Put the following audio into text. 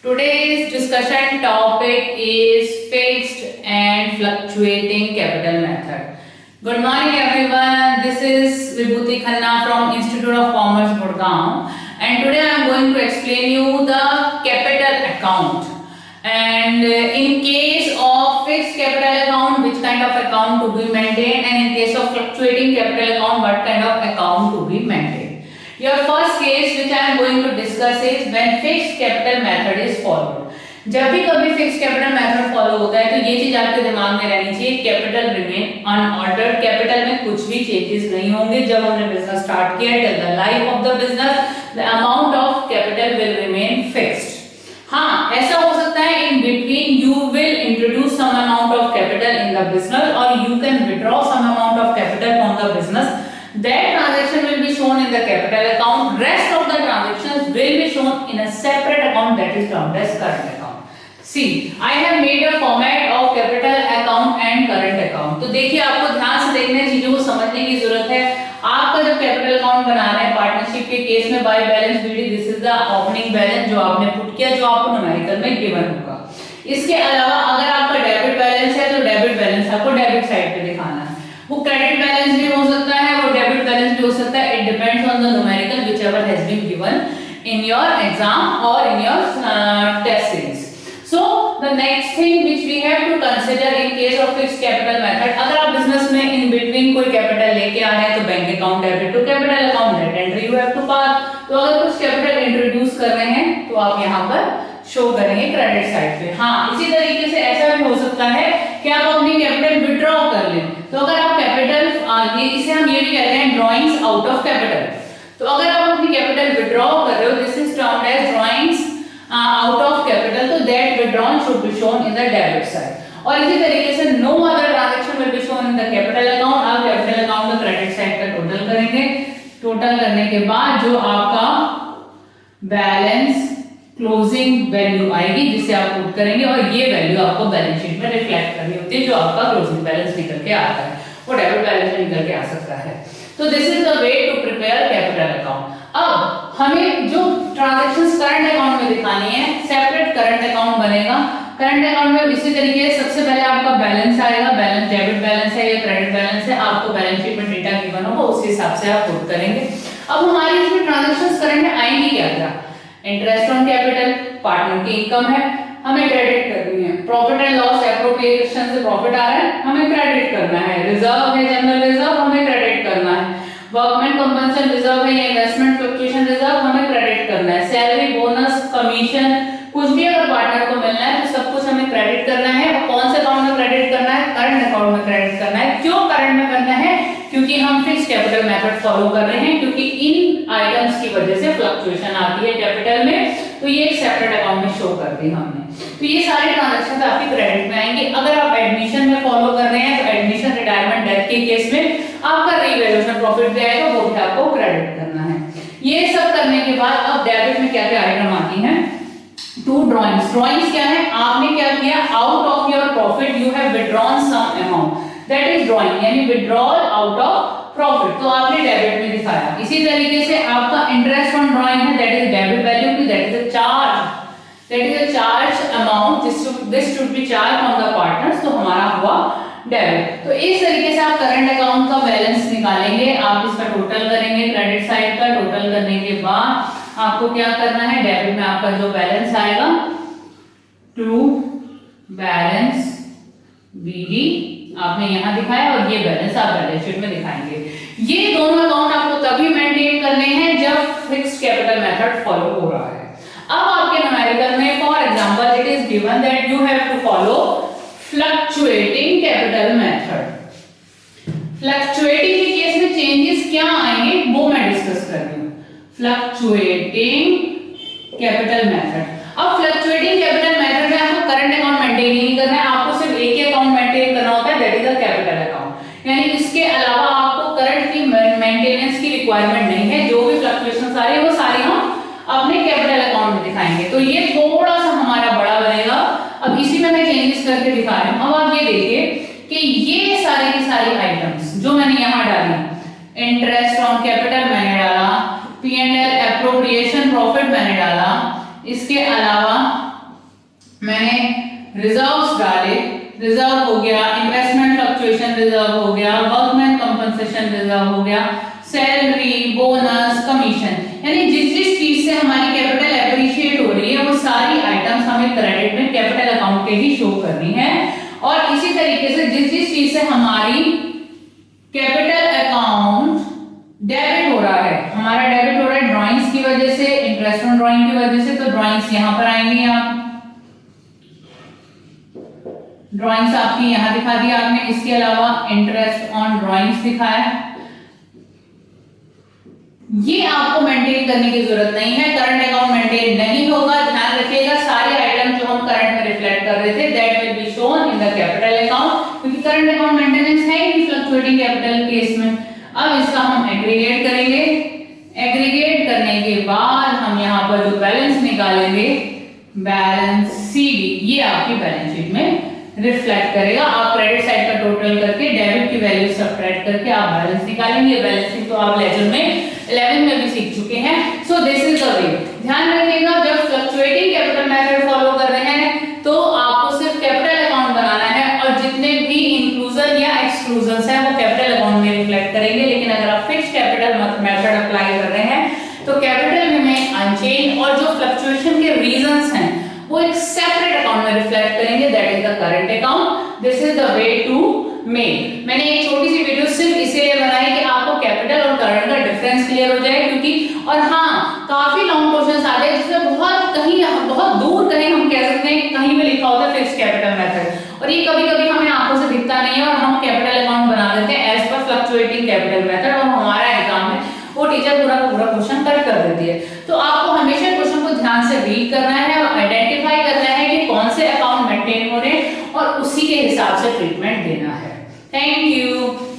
Today's discussion topic is fixed and fluctuating capital method. Good morning everyone. This is Vibhuti Khanna from Institute of Commerce, Gurgaon, and today I am going to explain you the capital account. And in case of fixed capital account, which kind of account to be maintained, and in case of fluctuating capital account, what kind of account to be maintained. Your first case which I am going to discuss is when fixed capital method is followed. जब भी कभी fix capital method follow होता है तो ये चीज आपके दिमाग में रहनी चाहिए, कैपिटल रिमेन अनऑल्टर्ड, कैपिटल में कुछ भी चेंजेस नहीं होंगे। जब हमने बिजनेस स्टार्ट किया till the life of the business the amount of capital will remain fixed. हाँ, ऐसा हो सकता है in between you will introduce some amount of capital in the business और you can withdraw some amount of capital from the business. That transaction will be shown in the capital account. Rest of the transactions will be shown in a separate account that is termed as current account. See, I have made a format of capital account and current account. तो देखिए, आपको ध्यान से देखने चीजों को समझने की जरूरत है। आपका जो कैपिटल अकाउंट बना रहे हैं पार्टनरशिप के केस में by balance BD, this is the opening balance जो आपने पुट किया, जो आपको न्यूमेरिकल में गिवन होगा। इसके अलावा अगर आपका डेबिट बैलेंस है तो डेबिट बैलेंस आपको डेबिट साइड पे दिखाना है। वो क्रेडिट बैलेंस भी हो सकता है, वो डेबिट बैलेंस भी हो सकता है। It depends on the numerical whichever has been given in your exam और in your test series. So the next thing which we have to consider in case of fixed capital method, अगर आप business में in between कोई capital लेके आ रहे हैं तो bank account debit to capital account डेट entry you have to pass. तो अगर कुछ कैपिटल इंट्रोड्यूस कर रहे हैं तो आप यहाँ पर शो करेंगे क्रेडिट साइड पे। हाँ, इसी तरीके से ऐसा भी हो सकता है कि आप अपनी कैपिटल विड्रॉ कर लें। तो अगर आप कैपिटल इसे हम ये भी कहते हैं ड्रॉइंग्स आउट ऑफ कैपिटल। तो अगर आप अपनी कैपिटल विड्रॉ कर रहे हो, this is termed as drawings out of capital, तो that withdrawn should be shown in the debit side. और इसी तरीके से no other transaction will be shown in the capital account. आप कैपिटल अकाउंट का क्रेडिट साइड का total करेंगे। Total करने के बाद जो आपका बैलेंस क्लोजिंग वैल्यू आएगी जिसे आप पुट करेंगे और ये वैल्यू आपको बैलेंस शीट में रिफ्लेक्ट करनी होती है जो आपका क्लोजिंग बैलेंस निकल के आता है, वो डेबिट बैलेंस में निकल के आ सकता है। तो this is the way to prepare capital account. अब हमें जो ट्रांजैक्शंस करंट अकाउंट में दिखानी है, सेपरेट करंट अकाउंट बनेगा। करंट अकाउंट में इसी तरीके से सबसे पहले आपका बैलेंस आएगा, बैलेंस डेबिट बैलेंस है या क्रेडिट बैलेंस है, आपको बैलेंस शीट में डेटा गिवन होगा, उस हिसाब से आप पुट करेंगे। अब हमारी इसमें ट्रांजैक्शंस करंट में आएंगी क्या क्या? इंटरेस्ट ऑन कैपिटल, पार्टनर की इनकम है, हमें क्रेडिट करनी है। प्रॉफिट एंड लॉस एप्रोप्रिएशन से प्रॉफिट आ रहा है, हमें क्रेडिट करना है। रिजर्व है, जनरल रिजर्व, हमें क्रेडिट करना है। वर्कमैन कंपनसेशन रिजर्व है या इन्वेस्टमेंट फ्लक्चुएशन रिजर्व, हमें क्रेडिट करना है। सैलरी, बोनस, कमीशन, कुछ भी अगर पार्टनर को मिलना है तो सब कुछ हमें क्रेडिट करना है। और कौन से अकाउंट में क्रेडिट करना है? करंट अकाउंट में क्रेडिट करना है। क्यों करंट में करना है? क्योंकि हम फिक्स्ड कैपिटल मेथड फॉलो कर रहे हैं, क्योंकि इन आइटम्स की वजह से फ्लक्चुएशन आती है कैपिटल में, तो ये एक सेपरेट अकाउंट में शो कर दी हमने। तो ये सारे ट्रांजैक्शन आपकी क्रेडिट में आएंगे। अगर आप एडमिशन में फॉलो कर रहे हैं तो एडमिशन, रिटायरमेंट, डेथ के केस में आपका रीवैल्यूएशन प्रॉफिट भी आएगा, वो भी आपको क्रेडिट करना है। ये सब करने के बाद अब डेबिट में क्या क्या आइटम आती हैं? To drawings. ड्रॉइंग्स क्या है? आपने क्या किया, out of your profit you have withdrawn some amount, that is drawing, यानी विथड्रॉल आउट ऑफ प्रॉफिट, तो आपने डेबिट में दिखाया। इसी तरीके से आपका इंटरेस्ट ऑन ड्रॉइंग है, दैट इज डेबिट वैल्यू की, that is a charge, that is a charge amount, this should be charge from the partners, तो हमारा हुआ डेबिट। तो इस तरीके से आप करंट अकाउंट का बैलेंस निकालेंगे, आप इसका टोटल करेंगे क्रेडिट साइड का। टोटल करने के बाद आपको क्या करना है, डेबिट में आपका जो बैलेंस आएगा टू बैलेंस बीडी आपने यहाँ दिखाया और ये बैलेंस आप बैलेंस शीट में दिखाएंगे। ये दोनों अकाउंट आपको तभी मेंटेन करने हैं जब फिक्स्ड कैपिटल मेथड फॉलो हो रहा है। अब आपके न्यूमेरिकल में for example it is given that you have to follow fluctuating capital method. Fluctuating के केस में चेंजेस क्या आएंगे वो मैं डिस्कस कर रही हूँ। फ्लक्चुएटिंग कैपिटल मेथड, अब फ्लक्चुएटिंग कैपिटल मेथड में आपको करंट अकाउंट मेंटेन नहीं करना है, आपको सिर्फ एक ही अकाउंट मेंटेन करना होता है, that is the capital account. यानी इसके अलावा आपको करंट की मेंटेनेंस की रिक्वायरमेंट नहीं है। जो भी फ्लक्चुएशन सारे वो सारे हम अपने कैपिटल अकाउंट में दिखाएंगे। तो ये थोड़ा सा हमारा बड़ा बनेगा। अब इसी में मैं चेंजेस करके दिखा रही हूँ। अब आप ये देखिए कि ये सारे की सारी आइटम्स जो मैंने यहाँ डाली, इंटरेस्ट ऑन कैपिटल मैंने डाला, P&L एप्रोप्रिएशन प्रॉफिट मैंने डाला, इसके अलावा मैंने रिजर्व्स डाले, रिजर्व हो गया, इन्वेस्टमेंट फ्लक्चुएशन रिजर्व हो गया, वर्कमैन कंपनसेशन रिजर्व हो गया, सैलरी, बोनस, कमीशन, यानी जिस जिस चीज से हमारी कैपिटल एप्रिशिएट हो रही है वो सारी आइटम्स हमें क्रेडिट में कैपिटल अकाउंट पे ही शो करनी है। और इसी तरीके से जिस जिस चीज से हमारी कैपिटल अकाउंट डेबिट हो रहा है, हमारा डेबिट हो रहा है ड्राइंग्स की वजह से, इंटरेस्ट ऑन ड्राइंग की वजह से, तो ड्राइंग्स यहां पर आएंगी। आप ड्राइंग्स आपकी यहां दिखा दी आपने, इसके अलावा इंटरेस्ट ऑन ड्राइंग्स दिखाया। ये आपको मेंटेन करने की जरूरत नहीं है, करंट अकाउंट मेंटेन नहीं होगा। ध्यान रखिएगा सारे आइटम जो हम करंट में रिफ्लेक्ट कर रहे थे that will be shown in the capital account, क्योंकि करंट अकाउंट मेंटेनेंस है ही फ्लक्चुएटिंग कैपिटल केस में। अब इसका हम एग्रीगेट करेंगे, एग्रीगेट करने के बाद हम यहाँ पर जो बैलेंस निकालेंगे, बैलेंस सीडी, ये आपकी बैलेंस शीट में रिफ्लेक्ट करेगा। आप क्रेडिट साइड का टोटल करके डेबिट की वैल्यू सब्ट्रैक्ट करके आप बैलेंस निकालेंगे। बैलेंस शीट तो आप लेजर में 11 में भी सीख चुके हैं। सो दिस इज द वे। ध्यान रखिएगा जब फ्लक्चुएटिंग कैपिटल मेथड फॉलो कर रहे हैं तो आपको सिर्फ कैपिटल अकाउंट बनाना है और जितने भी इंक्लूजन या एक्सक्लूजन है वो कैपिटल अकाउंट में रिफ्लेक्ट करेंगे। लेकिन अगर आप फिक्स कैपिटल मेथड अप्लाई कर रहे हैं तो कैपिटल में अनचेंज और जो फ्लक्चुएशन के रीजंस हैं वो एक सेपरेट अकाउंट में रिफ्लेक्ट करेंगे, that is the current account. This is the way to make. मैंने एक छोटी सी वीडियो सिर्फ इसीलिए बनाई कि आपको कैपिटल और करंट का डिफरेंस क्लियर हो जाए, क्योंकि और हाँ काफी लॉन्ग क्वेश्चंस आते हैं जिसमें बहुत दूर कहीं हम कह सकते हैं कहीं में लिखा होता है फिक्स कैपिटल मेथड, और ये कभी कभी हमें आंखों से दिखता नहीं है और हम कैपिटल अकाउंट बना देते हैं as per fluctuating capital method, और हमारा एग्जाम में वो टीचर पूरा क्वेश्चन कट कर देती है। तो आपको हमेशा क्वेश्चन को ध्यान से रीड करना है और आइडेंटिफाई करना है कि कौन से अकाउंट मेंटेन हो रहे हैं और उसी के हिसाब से ट्रीटमेंट देना है। Thank you.